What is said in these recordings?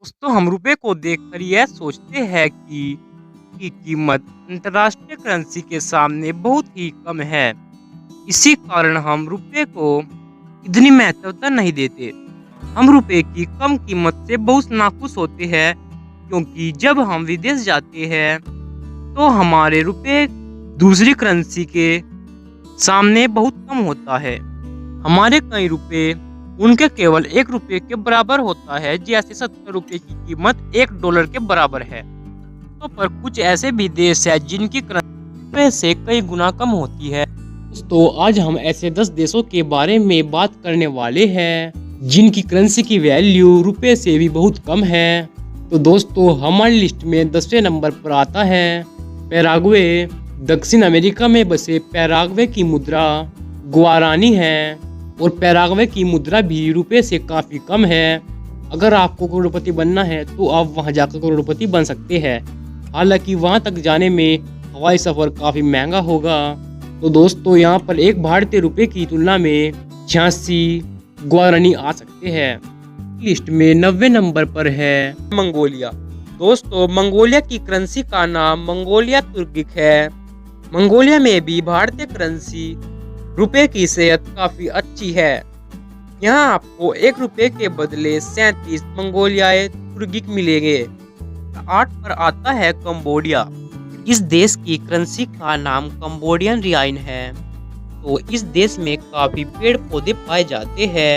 दोस्तों हम रुपए को देखकर यह सोचते हैं कि की कीमत अंतर्राष्ट्रीय करेंसी के सामने बहुत ही कम है। इसी कारण हम रुपए को इतनी महत्वता नहीं देते। हम रुपए की कम कीमत से बहुत नाखुश होते हैं, क्योंकि जब हम विदेश जाते हैं तो हमारे रुपए दूसरी करेंसी के सामने बहुत कम होता है। हमारे कई रुपए उनके केवल 1 रुपए के बराबर होता है, जैसे 70 रुपए की कीमत 1 डॉलर के बराबर है। तो पर कुछ ऐसे भी देश है जिनकी करेंसी से कई गुना कम होती है। तो आज हम ऐसे 10 देशों के बारे में बात करने वाले हैं जिनकी करेंसी की वैल्यू रुपए से भी बहुत कम है। तो दोस्तों हमारी लिस्ट में 10वें नंबर पर आता है पैराग्वे। दक्षिण अमेरिका में बसे पैराग्वे की मुद्रा गुआरानी है और पैराग्वे की मुद्रा भी रुपए से काफ़ी कम है। अगर आपको करोड़पति बनना है तो आप वहां जाकर करोड़पति बन सकते हैं। हालांकि वहां तक जाने में हवाई सफ़र काफ़ी महंगा होगा। तो दोस्तों यहाँ पर एक भारतीय रुपए की तुलना में 86 गुआरानी आ सकते हैं। लिस्ट में 90वें नंबर पर है मंगोलिया। दोस्तों मंगोलिया की करेंसी का नाम मंगोलिया तुर्किक है। मंगोलिया में भी भारतीय करेंसी रुपए की सेहत काफी अच्छी है। यहाँ आपको 1 रुपए के बदले 37 मंगोलियाई तुर्किक मिलेंगे। 8 पर आता है कंबोडिया। इस देश की करेंसी का नाम कंबोडियन रियाइन है। तो इस देश में काफी पेड़ पौधे पाए जाते हैं।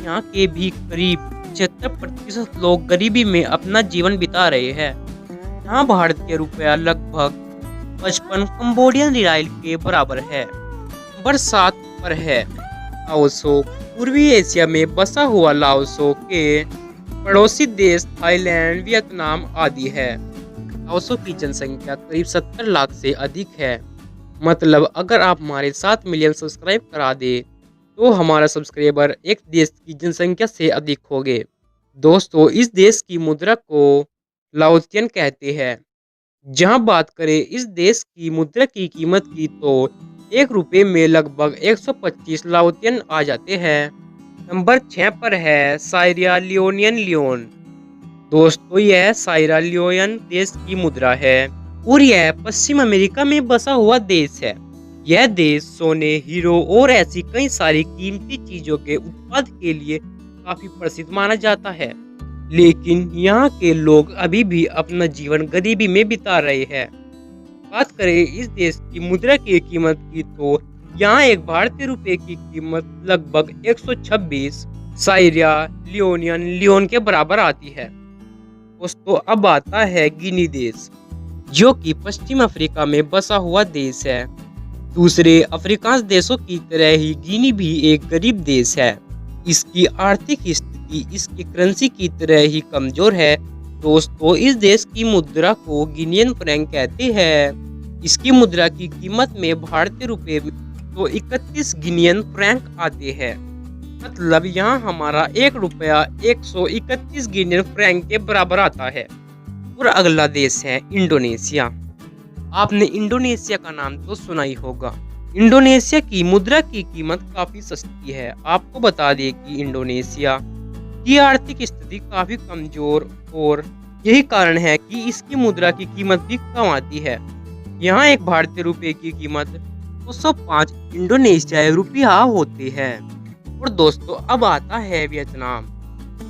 यहाँ के भी करीब 76% लोग गरीबी में अपना जीवन बिता रहे हैं। यहाँ भारतीय रुपया लगभग 55 कंबोडियन रियाल के बराबर है। नंबर 7 पर है लाओसो। पूर्वी एशिया में बसा हुआ लाओसो के पड़ोसी देश थाईलैंड, वियतनाम आदि है। लाओसो की जनसंख्या करीब 70 लाख से अधिक है। मतलब अगर आप हमारे 7 मिलियन सब्सक्राइब करा दे तो हमारा सब्सक्राइबर एक देश की जनसंख्या से अधिक होंगे। दोस्तों इस देश की मुद्रा को लाओतियन कहते हैं। जहां बात करें इस देश की मुद्रा की कीमत की तो 1 रुपए में लगभग 125 लाओतियन आ जाते हैं। नंबर 6 पर है सायरा लियोनियन लियोन। दोस्तों यह सायरा लियोन देश की मुद्रा है और यह पश्चिम अमेरिका में बसा हुआ देश है। यह देश सोने, हीरो और ऐसी कई सारी कीमती चीजों के उत्पाद के लिए काफी प्रसिद्ध माना जाता है। लेकिन यहाँ के लोग अभी भी अपना जीवन गरीबी में बिता रहे हैं। बात करें इस देश की मुद्रा की कीमत की तो यहाँ एक भारतीय रुपए की कीमत लगभग 126 सायरा लियोनियन लियोन के बराबर आती है। दोस्तों अब आता है गिनी देश, जो कि पश्चिम अफ्रीका में बसा हुआ देश है। दूसरे अफ्रीकांस देशों की तरह ही गिनी भी एक गरीब देश है। इसकी आर्थिक स्थिति इसकी करेंसी की तरह ही कमजोर है। दोस्तों इस देश की मुद्रा को गिनियन फ्रैंक कहते हैं। इसकी मुद्रा की कीमत में भारतीय रुपए में तो 31 गिनियन फ्रैंक आते हैं। मतलब यहाँ हमारा 1 रुपया 131 गिनियन फ्रैंक के बराबर आता है। और अगला देश है इंडोनेशिया। आपने इंडोनेशिया का नाम तो सुना ही होगा। इंडोनेशिया की मुद्रा की कीमत काफी सस्ती है। आपको बता दें कि इंडोनेशिया की आर्थिक स्थिति काफी कमजोर और यही कारण है कि इसकी मुद्रा की कीमत भी कम आती है। यहाँ एक भारतीय रुपए की कीमत 205 इंडोनेशियाई रुपया होती है। और दोस्तों अब आता है वियतनाम।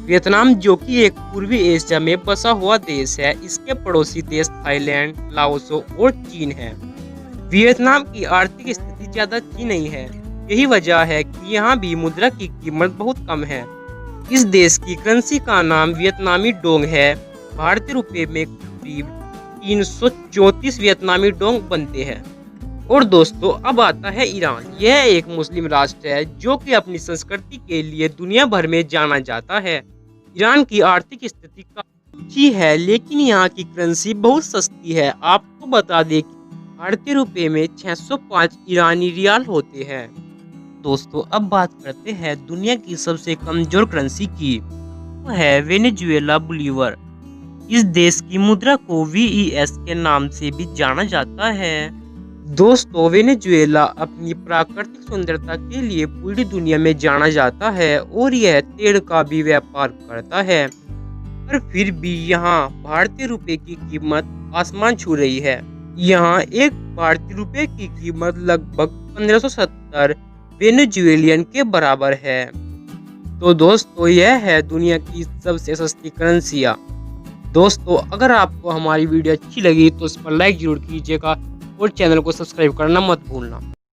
वियतनाम जो कि एक पूर्वी एशिया में बसा हुआ देश है। इसके पड़ोसी देश थाईलैंड, लाओसो और चीन है। वियतनाम की आर्थिक स्थिति ज्यादा अच्छी नहीं है। यही वजह है कि यहाँ भी मुद्रा की कीमत बहुत कम है। इस देश की करेंसी का नाम वियतनामी डोंग है। भारतीय रुपए में करीब 334 वियतनामी डोंग बनते हैं। और दोस्तों अब आता है ईरान। यह एक मुस्लिम राष्ट्र है जो कि अपनी संस्कृति के लिए दुनिया भर में जाना जाता है। ईरान की आर्थिक स्थिति काफी अच्छी है, लेकिन यहाँ की करेंसी बहुत सस्ती है। आपको बता दें कि भारतीय रुपए में 605 ईरानी रियाल होते हैं। दोस्तों अब बात करते हैं दुनिया की सबसे कमजोर करेंसी की, वो है वेनेजुएला बोलीवर। इस देश की मुद्रा को VES के नाम से भी जाना जाता है। दोस्तों वेनेजुएला अपनी प्राकृतिक सुंदरता के लिए पूरी दुनिया में जाना जाता है और यह तेल का भी व्यापार करता है। पर फिर भी यहाँ भारतीय रुपए की कीमत आसमान छू रही है। यहाँ एक भारतीय रुपए की कीमत लगभग 1570 वेनेजुएलियन के बराबर है। तो दोस्तों यह है दुनिया की सबसे सस्ती करेंसियाँ। दोस्तों अगर आपको हमारी वीडियो अच्छी लगी तो इस पर लाइक जरूर कीजिएगा और चैनल को सब्सक्राइब करना मत भूलना।